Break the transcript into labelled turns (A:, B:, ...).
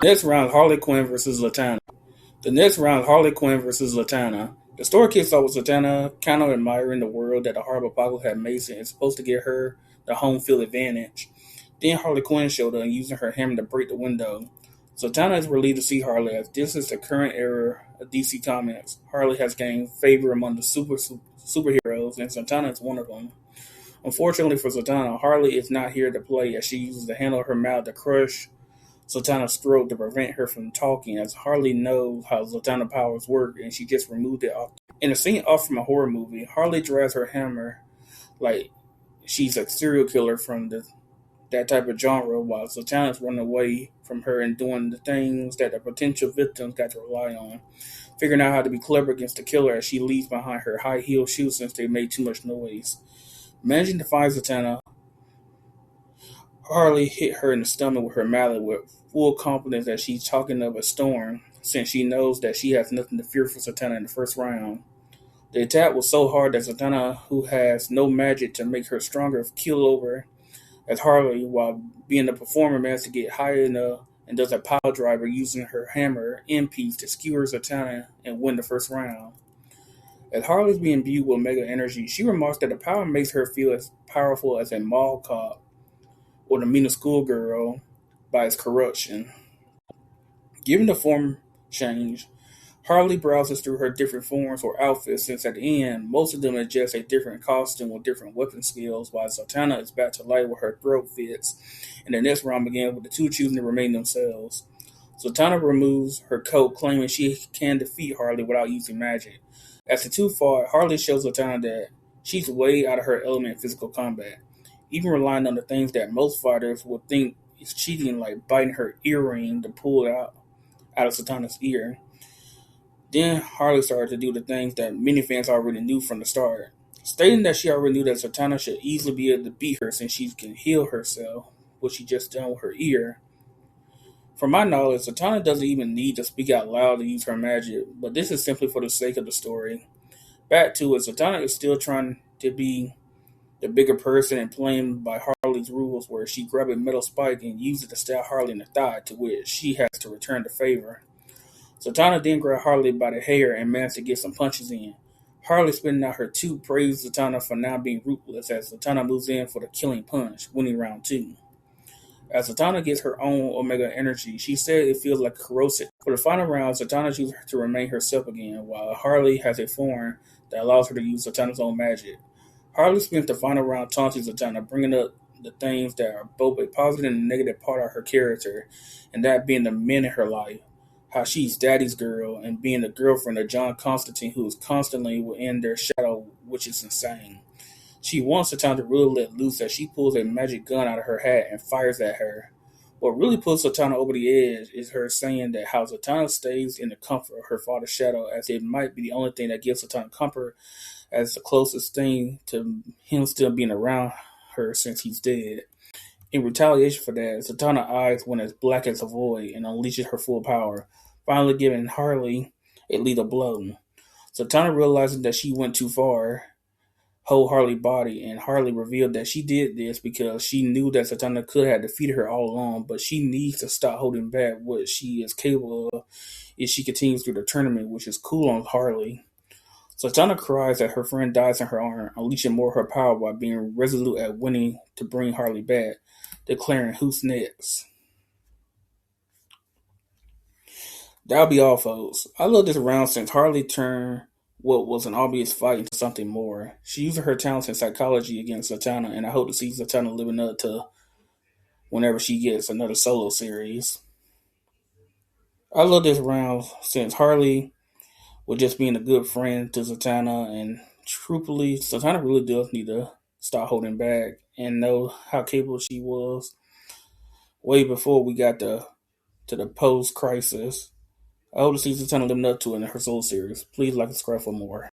A: Next round, Harley Quinn versus Zatanna. The next round, Harley Quinn versus Zatanna. The story kicks off with Zatanna kind of admiring the world that the horrible apocalypse had made and it's supposed to get her the home field advantage. Then Harley Quinn showed up using her hammer to break the window. Zatanna is relieved to see Harley as this is the current era of DC Comics. Harley has gained favor among the superheroes and Zatanna is one of them. Unfortunately for Zatanna, Harley is not here to play as she uses the handle of her mouth to crush Zatanna's throat to prevent her from talking, as Harley knows how Zatanna powers work and she just removed it off. In a scene off from a horror movie, Harley drags her hammer like she's a serial killer from that type of genre, while Zatanna's running away from her and doing the things that the potential victims got to rely on. Figuring out how to be clever against the killer as she leaves behind her high heel shoes since they made too much noise. Managing to find Zatanna, Harley hit her in the stomach with her mallet with full confidence that she's talking of a storm, since she knows that she has nothing to fear from Zatanna in the first round. The attack was so hard that Zatanna, who has no magic to make her stronger, keeled over as Harley, while being the performer, managed to get high enough and does a pile driver using her hammer end piece to skewer Zatanna and win the first round. As Harley is being imbued with mega energy, she remarks that the power makes her feel as powerful as a mall cop or the meanest schoolgirl by its corruption. Given the form change, Harley browses through her different forms or outfits since at the end, most of them are just a different costume with different weapon skills, while Zatanna is back to life with her throat fits, and the next round begins with the two choosing to remain themselves. Zatanna removes her coat, claiming she can defeat Harley without using magic. As the two fought, Harley shows Zatanna that she's way out of her element in physical combat, even relying on the things that most fighters would think is cheating, like biting her earring to pull it out of Zatanna's ear. Then Harley started to do the things that many fans already knew from the start, stating that she already knew that Zatanna should easily be able to beat her since she can heal herself, which she just done with her ear. From my knowledge, Zatanna doesn't even need to speak out loud to use her magic, but this is simply for the sake of the story. Back to it, Zatanna is still trying to be the bigger person and playing by Harley's rules, where she grabs a metal spike and uses it to stab Harley in the thigh, to which she has to return the favor. Zatanna then grabbed Harley by the hair and managed to get some punches in. Harley, spitting out her tooth, praised Zatanna for now being ruthless as Zatanna moves in for the killing punch, winning round two. As Zatanna gets her own Omega energy, she said it feels like corrosive. For the final round, Zatanna chooses to remain herself again, while Harley has a form that allows her to use Zatanna's own magic. Harley spends the final round taunting Zatanna, bringing up the things that are both a positive and negative part of her character, and that being the men in her life, how she's daddy's girl, and being the girlfriend of John Constantine, who is constantly within their shadow, which is insane. She wants Zatanna to really let loose as she pulls a magic gun out of her hat and fires at her. What really puts Zatanna over the edge is her saying that how Zatanna stays in the comfort of her father's shadow, as it might be the only thing that gives Zatanna comfort, as the closest thing to him still being around her since he's dead. In retaliation for that, Zatanna's eyes went as black as a void and unleashes her full power, finally giving Harley a lethal blow. Zatanna realizing that she went too far, hold Harley's body, and Harley revealed that she did this because she knew that Zatanna could have defeated her all along, but she needs to stop holding back what she is capable of if she continues through the tournament, which is cool on Harley. Zatanna cries that her friend dies in her arms, unleashing more of her power while being resolute at winning to bring Harley back, declaring who's next. That'll be all, folks. I love this round since Harley turned what was an obvious fight into something more. She used her talents in psychology against Zatanna, and I hope to see Zatanna living up to whenever she gets another solo series. I love this round since Harley was just being a good friend to Zatanna, and truthfully, Zatanna really does need to stop holding back and know how capable she was way before we got to the post crisis. I hope to see Zatanna living up to it in her solo series. Please like and subscribe for more.